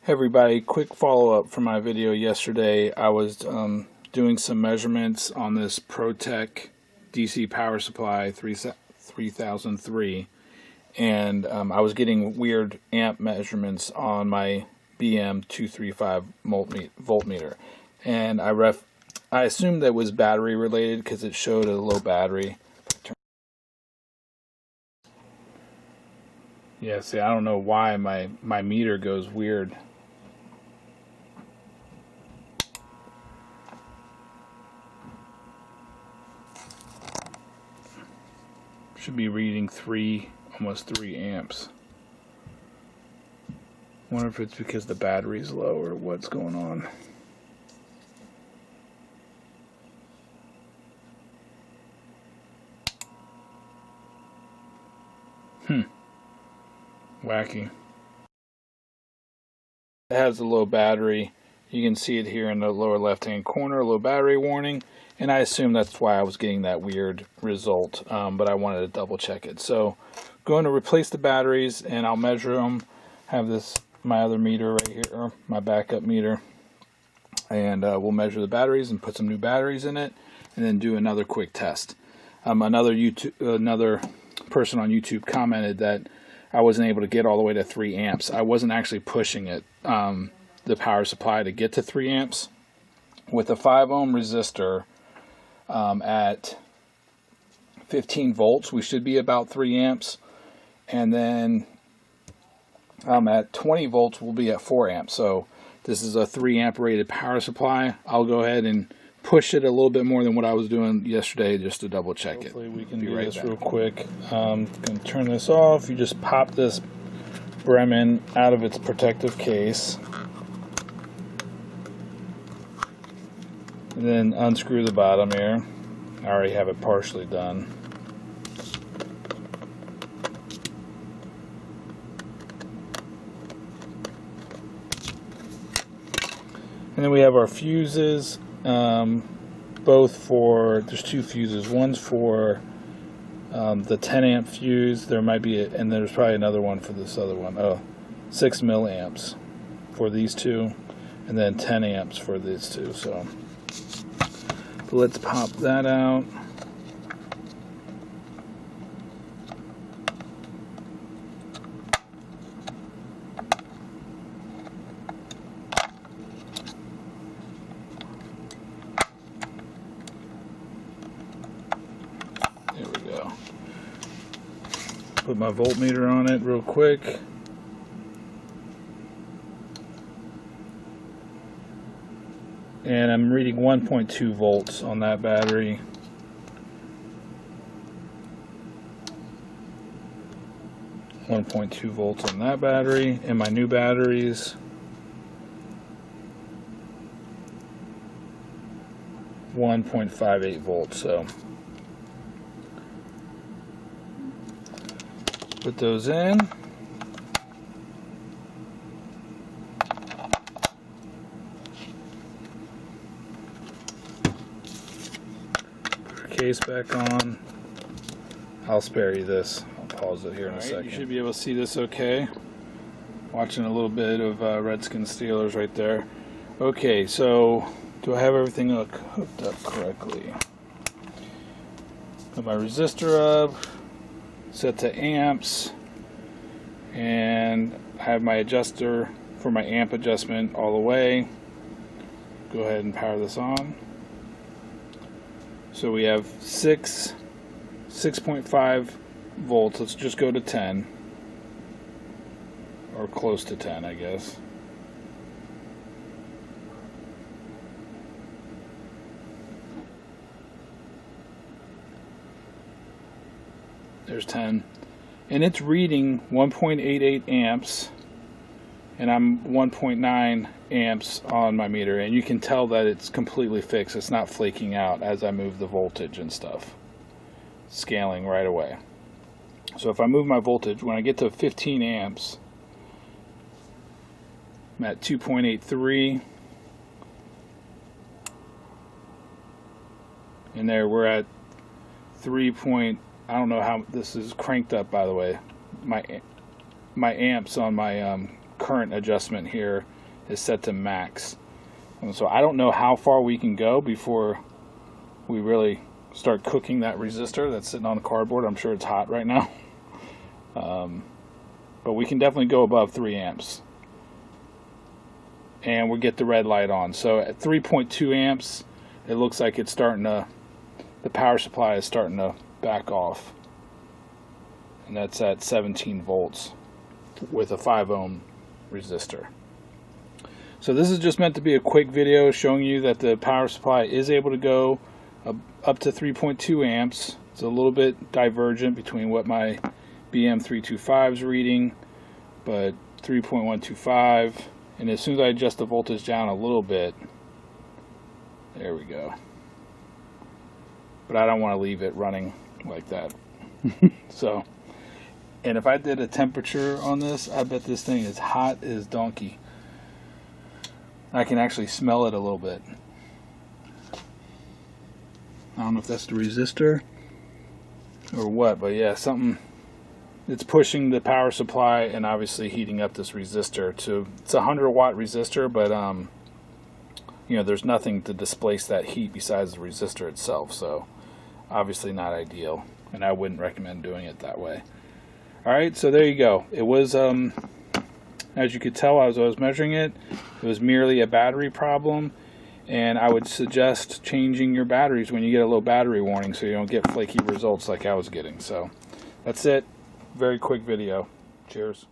Hey everybody, quick follow-up from my video yesterday. I was doing some measurements on this Protek DC power supply 3003, and I was getting weird amp measurements on my BM235 voltmeter, and I assumed that was battery related because it showed a low battery. Yeah, see, I don't know why my meter goes weird. Should be reading almost 3 amps. Wonder if it's because the battery's low or what's going on. Wacky. It has a low battery. You can see it here in the lower left hand corner, low battery warning, and I assume that's why I was getting that weird result, but I wanted to double check it. So going to replace the batteries, and I'll measure them. Have my other meter right here, my backup meter, and we'll measure the batteries and put some new batteries in it, and then do another quick test. Another person on YouTube commented that I wasn't able to get all the way to 3 amps. I wasn't actually pushing it, the power supply, to get to 3 amps. With a 5 ohm resistor at 15 volts, we should be about 3 amps. And then at 20 volts, we'll be at 4 amps. So this is a 3 amp rated power supply. I'll go ahead and push it a little bit more than what I was doing yesterday just to double check it. Hopefully we can do this real quick. Can turn this off. You just pop this Bremen out of its protective case, and then unscrew the bottom here. I already have it partially done. And then we have our fuses. Both for, there's 2 fuses. One's for the 10 amp fuse. There might be and there's probably another one for this other one. 6 milliamps for these 2, and then 10 amps for these 2. So let's pop that out. Put my voltmeter on it real quick. And I'm reading 1.2 volts on that battery. .2 volts on that battery. And my new batteries, 1.58 volts. So put those in. Put our case back on. I'll spare you this. I'll pause it here in a second. You should be able to see this okay. Watching a little bit of Redskins Steelers right there. Okay, so do I have everything hooked up correctly? Put my resistor up. Set to amps, and I have my adjuster for my amp adjustment all the way. Go ahead and power this on. So we have 6.5 volts. Let's just go to 10, or close to 10, I guess. There's 10, and it's reading 1.88 amps, and I'm 1.9 amps on my meter, and you can tell that it's completely fixed. It's not flaking out as I move the voltage and stuff. Scaling right away. So if I move my voltage, when I get to 15 amps, I'm at 2.83, and there we're at 3. I don't know how this is cranked up, by the way. My amps on my current adjustment here is set to max. And so I don't know how far we can go before we really start cooking that resistor that's sitting on the cardboard. I'm sure it's hot right now. But we can definitely go above 3 amps. And we'll get the red light on. So at 3.2 amps, it looks like it's starting to, the power supply is starting to back off. And that's at 17 volts with a 5 ohm resistor. So this is just meant to be a quick video showing you that the power supply is able to go up to 3.2 amps. It's a little bit divergent between what my BM235 is reading, but 3.125. And as soon as I adjust the voltage down a little bit, there we go. But I don't want to leave it running like that. So, and if I did a temperature on this, I bet this thing is hot as donkey. I can actually smell it a little bit. I don't know if that's the resistor or what, but yeah, something. It's pushing the power supply and obviously heating up this resistor to, it's a 100-watt resistor, but you know, there's nothing to displace that heat besides the resistor itself, so obviously not ideal, and I wouldn't recommend doing it that way. Alright, so there you go. It was, as you could tell as I was measuring it, it was merely a battery problem, and I would suggest changing your batteries when you get a low battery warning so you don't get flaky results like I was getting. So that's it. Very quick video. Cheers.